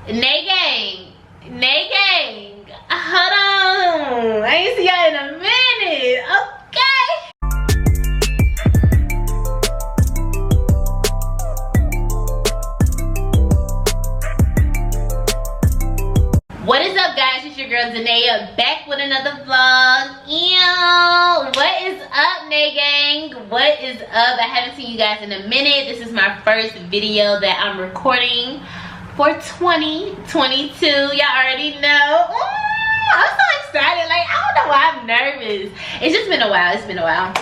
Nay gang, hold on. I ain't see y'all in a minute. Okay. What is up, guys? It's your girl Daneya back with another vlog. Ew. What is up, Nay gang? What is up? I haven't seen you guys in a minute. This is my first video that I'm recording for 2022. Y'all already know. Ooh, I'm so excited. Like, I don't know why I'm nervous. It's just been a while. It's been a while.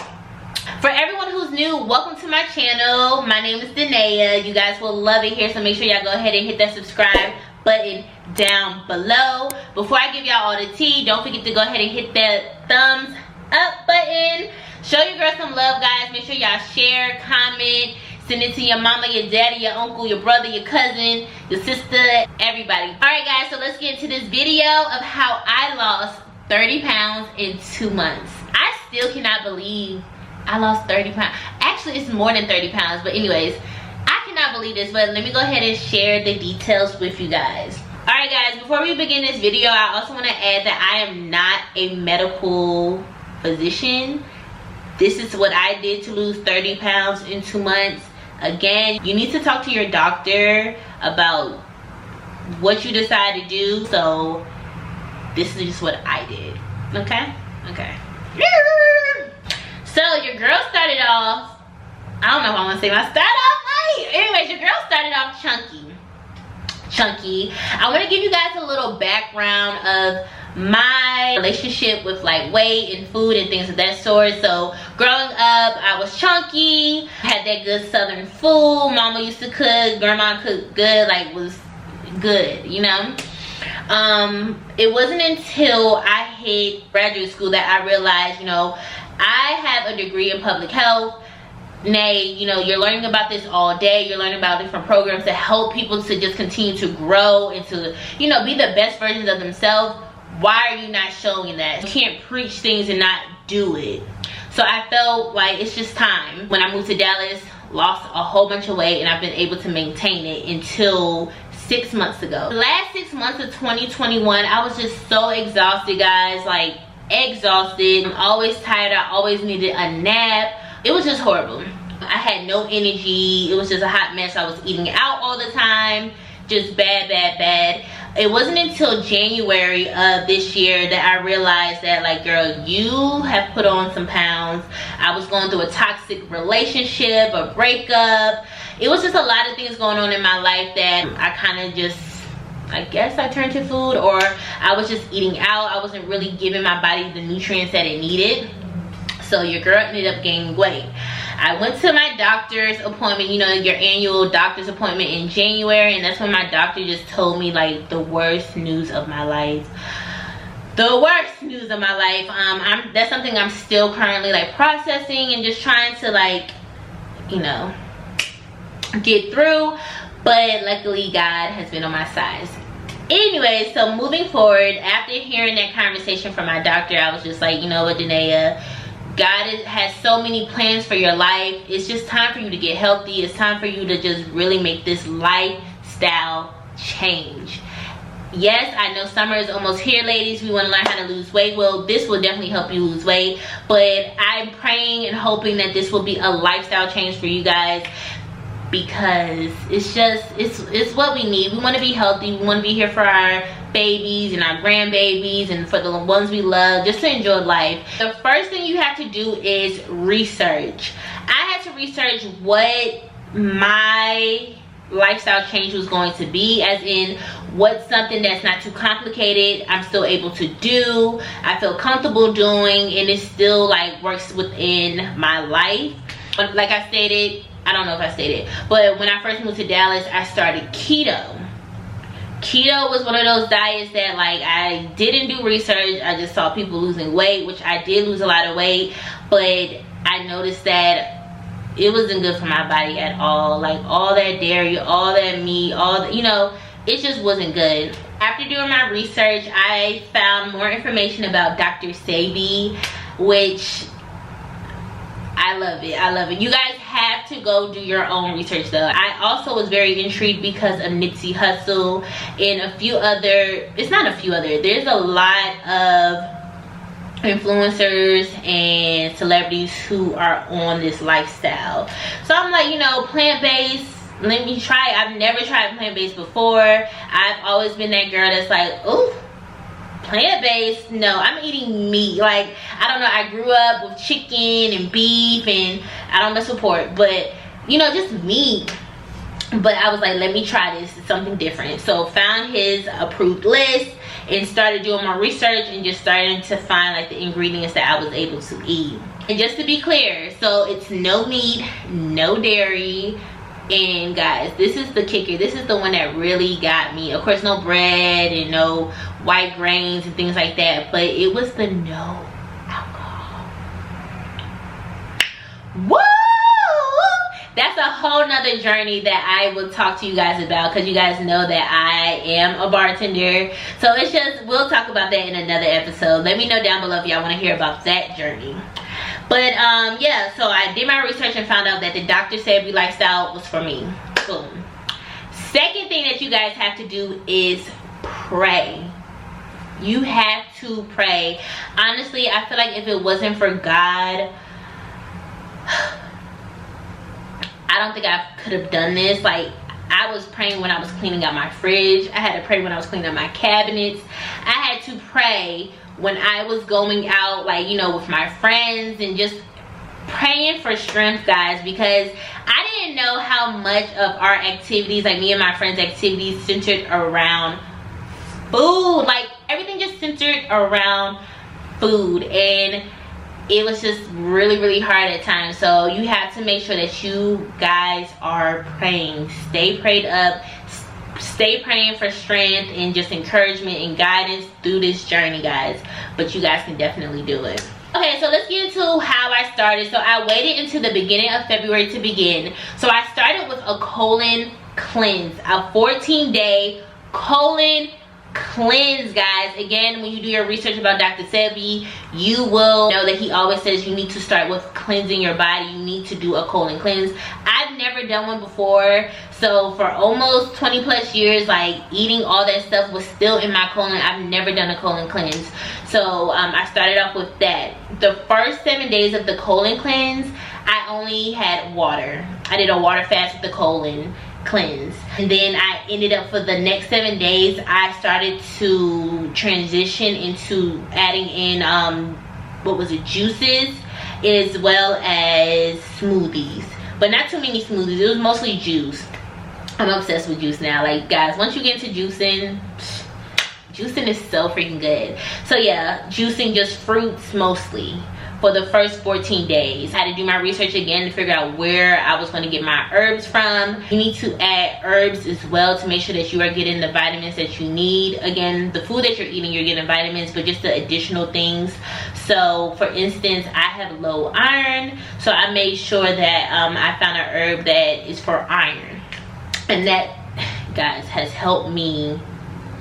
For everyone who's new, welcome to my channel. My name is Daneya. You guys will love it here, so make sure y'all go ahead and hit that subscribe button down below. Before I give y'all all the tea, don't forget to go ahead and hit that thumbs up button. Show your girl some love, guys. Make sure y'all share, comment, send it to your mama, your daddy, your uncle, your brother, your cousin, your sister, everybody. Alright guys, so let's get into this video of how I lost 30 pounds in 2 months. I still cannot believe I lost 30 pounds. Actually, it's more than 30 pounds, but anyways, I cannot believe this, but let me go ahead and share the details with you guys. Alright guys, before we begin this video, I also want to add that I am not a medical physician. This is what I did to lose 30 pounds in 2 months. Again, you need to talk to your doctor about what you decide to do. So this is just what I did. Okay? Okay. So your girl started off, I don't know if I want to say my start off right. Anyways, your girl started off chunky. I want to give you guys a little background of my relationship with like weight and food and things of that sort. So growing up, I was chunky, had that good southern food. Mama used to cook, grandma cooked good, like was good, you know. It wasn't until I hit graduate school that I realized, you know, I have a degree in public health. Nay, you know, you're learning about this all day. You're learning about different programs to help people to just continue to grow and to, you know, be the best versions of themselves. Why are you not showing that? You can't preach things and not do it. So I felt like it's just time. When I moved to Dallas, lost a whole bunch of weight, and I've been able to maintain it until 6 months ago. The last 6 months of 2021, I was just so exhausted, guys. Like, exhausted. I'm always tired. I always needed a nap. It was just horrible. I had no energy. It was just a hot mess. I was eating out all the time. Just bad. It wasn't until January of this year that I realized that, like, girl, you have put on some pounds. I was going through a toxic relationship, a breakup. It was just a lot of things going on in my life that I kind of just, I guess I turned to food, or I was just eating out. I wasn't really giving my body the nutrients that it needed. So your girl ended up gaining weight. I went to my doctor's appointment, you know, your annual doctor's appointment in January, and that's when my doctor just told me like the worst news of my life. The worst news of my life. That's something I'm still currently like processing and just trying to, like, you know, get through. But luckily God has been on my side. Anyway, so moving forward, after hearing that conversation from my doctor, I was just like, you know what, Daneya, God has so many plans for your life. It's just time for you to get healthy. It's time for you to just really make this lifestyle change. Yes, I know summer is almost here, ladies. We want to learn how to lose weight. Well, this will definitely help you lose weight. But I'm praying and hoping that this will be a lifestyle change for you guys, because it's just, it's what we need. We want to be healthy. We want to be here for our babies and our grandbabies and for the ones we love, just to enjoy life. The first thing you have to do is research. I had to research what my lifestyle change was going to be, as in what's something that's not too complicated, I'm still able to do, I feel comfortable doing, and it still like works within my life. But like I stated, I don't know if I stated, but when I first moved to Dallas, I started keto. Keto was one of those diets that, like, I didn't do research. I just saw people losing weight, which I did lose a lot of weight, but I noticed that it wasn't good for my body at all. Like, all that dairy, all that meat, all the, you know, it just wasn't good. After doing my research, I found more information about Dr. Sebi, which I love it. I love it. You guys have to go do your own research though. I also was very intrigued because of Nipsey Hussle and a few other, it's not a few other, there's a lot of influencers and celebrities who are on this lifestyle. So I'm like, you know, plant-based, let me try it. I've never tried plant-based before. I've always been that girl that's like, oh, plant-based, no, I'm eating meat. Like, I don't know, I grew up with chicken and beef, and I don't mess with pork, but you know, just meat. But I was like, let me try this. It's something different. So found his approved list and started doing my research and just starting to find like the ingredients that I was able to eat. And just to be clear, so it's no meat, no dairy, and guys, this is the kicker. This is the one that really got me. Of course, no bread and no white grains and things like that, but it was the no alcohol. Woo! That's a whole nother journey that I will talk to you guys about, because you guys know that I am a bartender. So it's just, we'll talk about that in another episode. Let me know down below if y'all want to hear about that journey. But yeah, so I did my research and found out that the Dr. Sebi lifestyle was for me. Boom. Second thing that you guys have to do is pray. You have to pray. Honestly, I feel like if it wasn't for God, I don't think I could have done this. Like, I was praying when I was cleaning out my fridge. I had to pray when I was cleaning out my cabinets. I had to pray when I was going out, like, you know, with my friends, and just praying for strength, guys, because I didn't know how much of our activities, like me and my friends' activities, centered around food. Like, everything just centered around food, and it was just really hard at times. So you have to make sure that you guys are praying. Stay prayed up, stay praying for strength and just encouragement and guidance through this journey, guys. But you guys can definitely do it. Okay, so let's get into how I started. So I waited until the beginning of February to begin. So I started with a colon cleanse, a 14-day colon cleanse, guys. Again, when you do your research about Dr. Sebi, you will know that he always says you need to start with cleansing your body. You need to do a colon cleanse. I've never done one before, so for almost 20 plus years, like, eating all that stuff was still in my colon. I've never done a colon cleanse. So I started off with that. The first 7 days of the colon cleanse, I only had water. I did a water fast with the colon cleanse, and then I ended up, for the next 7 days, I started to transition into adding in what was it, juices, as well as smoothies, but not too many smoothies. It was mostly juice. I'm obsessed with juice now. Like, guys, once you get into juicing is so freaking good. So yeah, juicing just fruits mostly for the first 14 days. I had to do my research again to figure out where I was going to get my herbs from. You need to add herbs as well to make sure that you are getting the vitamins that you need. Again, the food that you're eating, you're getting vitamins, but just the additional things. So for instance, I have low iron, so I made sure that I found an herb that is for iron, and that, guys, has helped me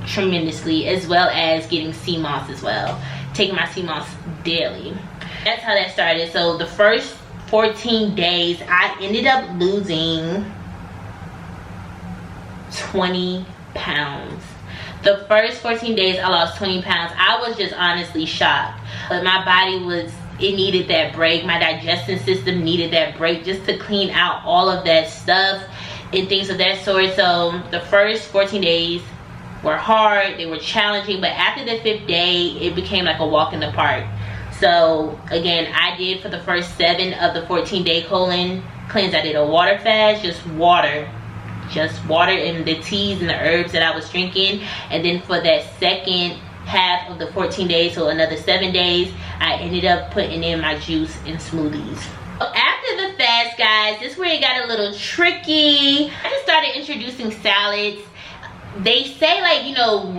tremendously, as well as getting sea moss as well. Taking my sea moss daily. That's how that started. So the first 14 days, I ended up losing 20 pounds. The first 14 days, I lost 20 pounds. I was just honestly shocked. But my body was, it needed that break. My digestive system needed that break just to clean out all of that stuff and things of that sort. So the first 14 days were hard. They were challenging. But after the 5th day, it became like a walk in the park. So again, I did, for the first 7 of the 14-day colon cleanse, I did a water fast, just water and the teas and the herbs that I was drinking. And then for that second half of the 14 days, so another 7 days, I ended up putting in my juice and smoothies. After the fast, guys, this is where it got a little tricky. I just started introducing salads. They say, like, you know,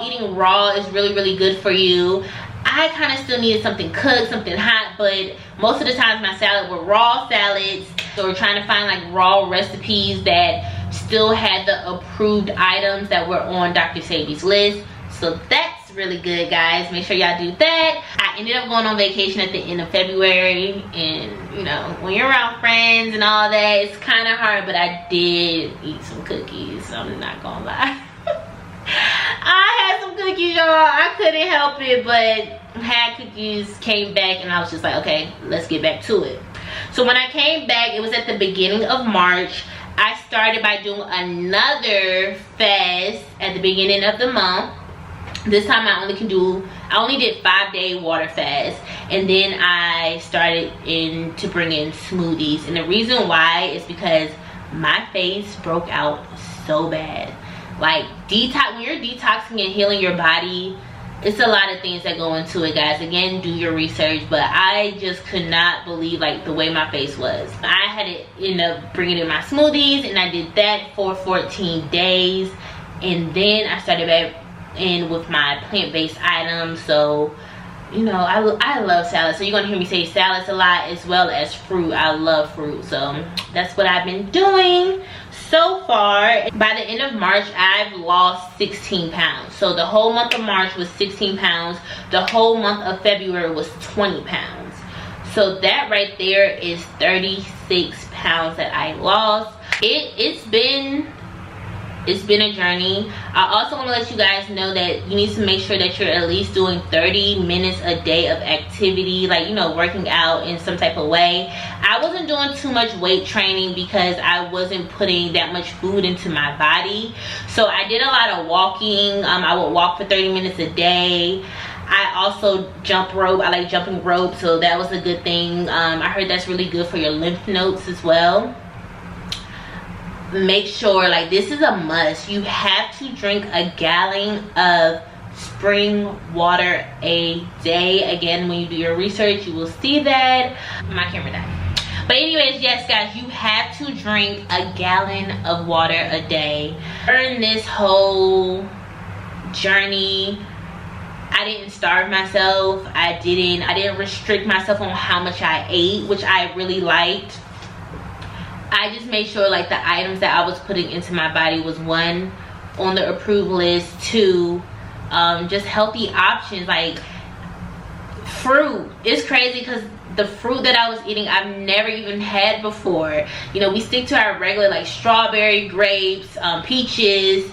eating raw is really good for you. I kind of still needed something cooked, something hot, but most of the times my salad were raw salads. So we're trying to find like raw recipes that still had the approved items that were on Dr. Sebi's list. So that's really good, guys. Make sure y'all do that. I ended up going on vacation at the end of February, and you know, when you're around friends and all that, it's kind of hard, but I did eat some cookies, so I'm not gonna lie. I had some cookies, y'all. I couldn't help it, but had cookies, came back, and I was just like, okay, let's get back to it. So when I came back, it was at the beginning of March. I started by doing another fast at the beginning of the month. This time I only did 5-day water fast, and then I started to bring in smoothies. And the reason why is because my face broke out so bad. Like, when you're detoxing and healing your body, it's a lot of things that go into it, guys. Again, do your research, but I just could not believe like the way my face was. I had to end up bringing in my smoothies, and I did that for 14 days, and then I started back in with my plant-based items. So you know, I love salad, so you're gonna hear me say salads a lot, as well as fruit. I love fruit, so that's what I've been doing so far. By the end of March, I've lost 16 pounds. So the whole month of March was 16 pounds. The whole month of February was 20 pounds. So that right there is 36 pounds that I lost. It's been a journey. I also want to let you guys know that you need to make sure that you're at least doing 30 minutes a day of activity, like, you know, working out in some type of way. I wasn't doing too much weight training because I wasn't putting that much food into my body. So I did a lot of walking. I would walk for 30 minutes a day. I also jump rope. I like jumping rope, so that was a good thing. I heard that's really good for your lymph nodes as well. Make sure, like, this is a must, you have to drink a gallon of spring water a day. Again, when you do your research, you will see that. My camera died. But anyways, yes guys, you have to drink a gallon of water a day. During this whole journey, I didn't starve myself. I didn't restrict myself on how much I ate, which I really liked. I just made sure, like, the items that I was putting into my body was, 1, on the approved list, 2, just healthy options like fruit. It's crazy because the fruit that I was eating, I've never even had before. You know, we stick to our regular, like, strawberry, grapes, peaches,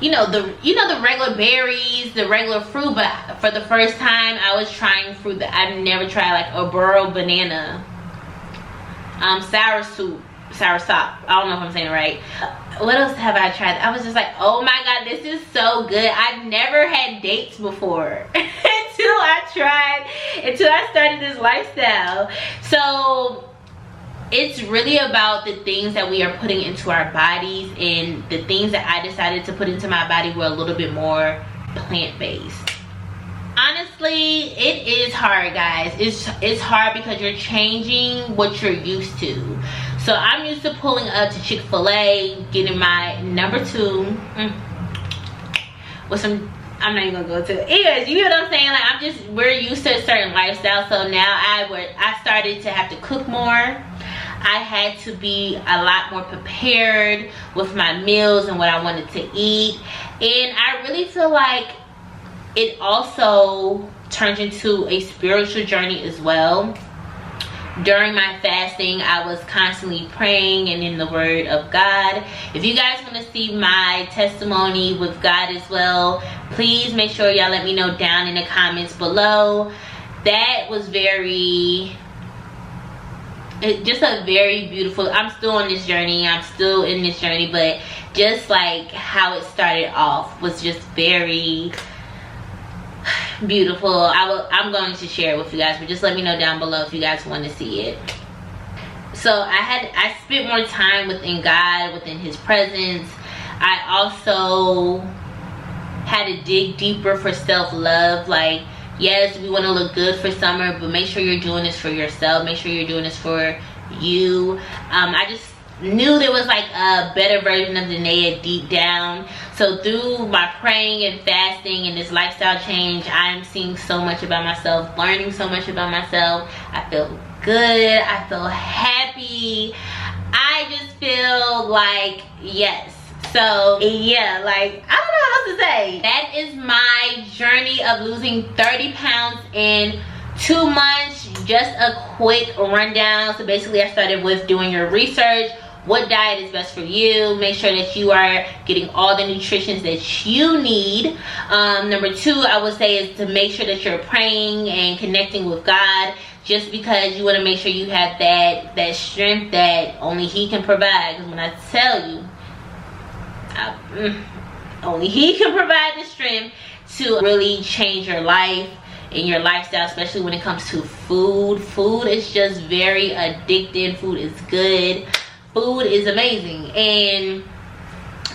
you know, the regular berries, the regular fruit. But for the first time, I was trying fruit that I've never tried, like a burro banana, soursop. I don't know if I'm saying it right. What else have I tried? I was just like, oh my god, this is so good. I've never had dates before until I started this lifestyle. So it's really about the things that we are putting into our bodies, and the things that I decided to put into my body were a little bit more plant-based. Honestly, it is hard, guys. It's hard because you're changing what you're used to. So I'm used to pulling up to Chick-fil-A, getting my number 2 with some, I'm not even gonna go to it. Anyways, you know what I'm saying? Like, we're used to a certain lifestyle. So now I started to have to cook more. I had to be a lot more prepared with my meals and what I wanted to eat. And I really feel like it also turned into a spiritual journey as well. During my fasting, I was constantly praying and in the word of God. If you guys want to see my testimony with God as well, please make sure y'all let me know down in the comments below. That was just a very beautiful, I'm still on this journey, I'm still in this journey, but just like how it started off was just very beautiful. I'm going to share it with you guys, but just let me know down below if you guys want to see it. So I spent more time within God, within his presence. I also had to dig deeper for self-love. Like, yes, we want to look good for summer, but make sure you're doing this for yourself. Make sure you're doing this for you. I just knew there was like a better version of Daneya deep down. So through my praying and fasting and this lifestyle change, I'm seeing so much about myself, learning so much about myself. I feel good. I feel happy. I just feel like, yes. So yeah, like, I don't know how supposed to say? That is my journey of losing 30 pounds in 2 months. Just a quick rundown. So basically I started with doing your research. What diet is best for you? Make sure that you are getting all the nutrition that you need. Number 2, I would say, is to make sure that you're praying and connecting with God, just because you want to make sure you have that strength that only He can provide. Because when I tell you, only He can provide the strength to really change your life and your lifestyle, especially when it comes to food. Food is just very addictive. Food is good. Food is amazing, and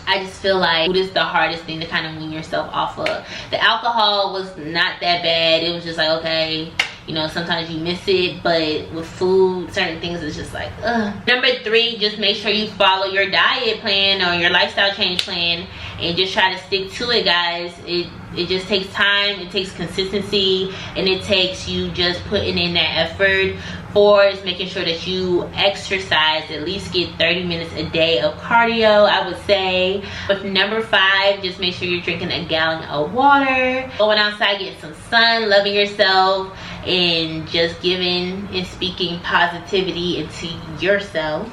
I just feel like food is the hardest thing to kind of wean yourself off of. The alcohol was not that bad. It was just like, okay, you know, sometimes you miss it, but with food, certain things is just like, ugh. Number 3, just make sure you follow your diet plan or your lifestyle change plan, and just try to stick to it, guys. It just takes time, it takes consistency, and it takes you just putting in that effort. 4 is making sure that you exercise, at least get 30 minutes a day of cardio, I would say. With number 5, just make sure you're drinking a gallon of water, going outside, getting some sun, loving yourself, and just giving and speaking positivity into yourself.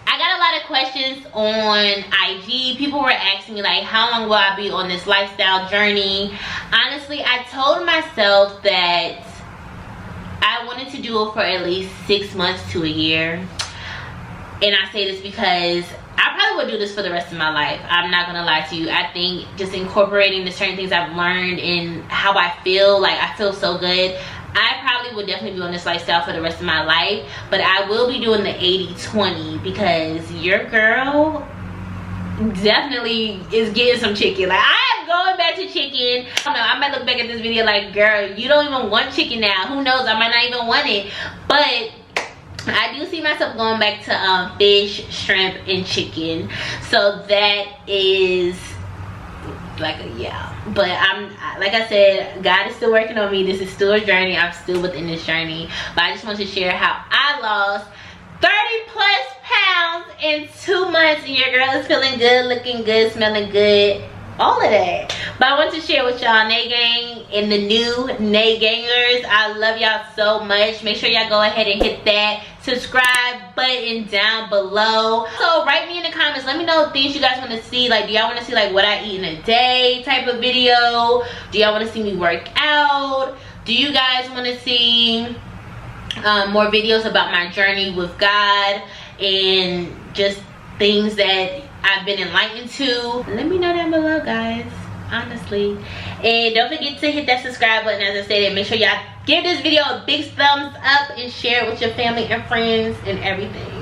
I got a lot of questions on IG. People were asking me, like, how long will I be on this lifestyle journey? Honestly, I told myself that I wanted to do it for at least 6 months to a year. And I say this because I probably would do this for the rest of my life. I'm not gonna lie to you. I think just incorporating the certain things I've learned and how I feel, like I feel so good, I probably would definitely be on this lifestyle for the rest of my life. But I will be doing the 80-20 because your girl definitely is getting some chicken. Like, I am going back to chicken. I don't know, I might look back at this video like, girl, you don't even want chicken now. Who knows, I might not even want it. But I do see myself going back to fish, shrimp, and chicken. So that is like a yeah. But like I said, God is still working on me. This is still a journey. I'm still within this journey. But I just want to share how I lost 30 plus pounds in 2 months, and your girl is feeling good, looking good, smelling good, all of that. But I want to share with y'all, Nay Gang and the new Nay Gangers, I love y'all so much. Make sure y'all go ahead and hit that subscribe button down below. So write me in the comments, let me know things you guys want to see. Like, do y'all want to see like what I eat in a day type of video? Do y'all want to see me work out? Do you guys want to see more videos about my journey with God and just things that I've been enlightened to? Let me know down below, guys, honestly. And don't forget to hit that subscribe button, as I said, and make sure y'all give this video a big thumbs up and share it with your family and friends and everything.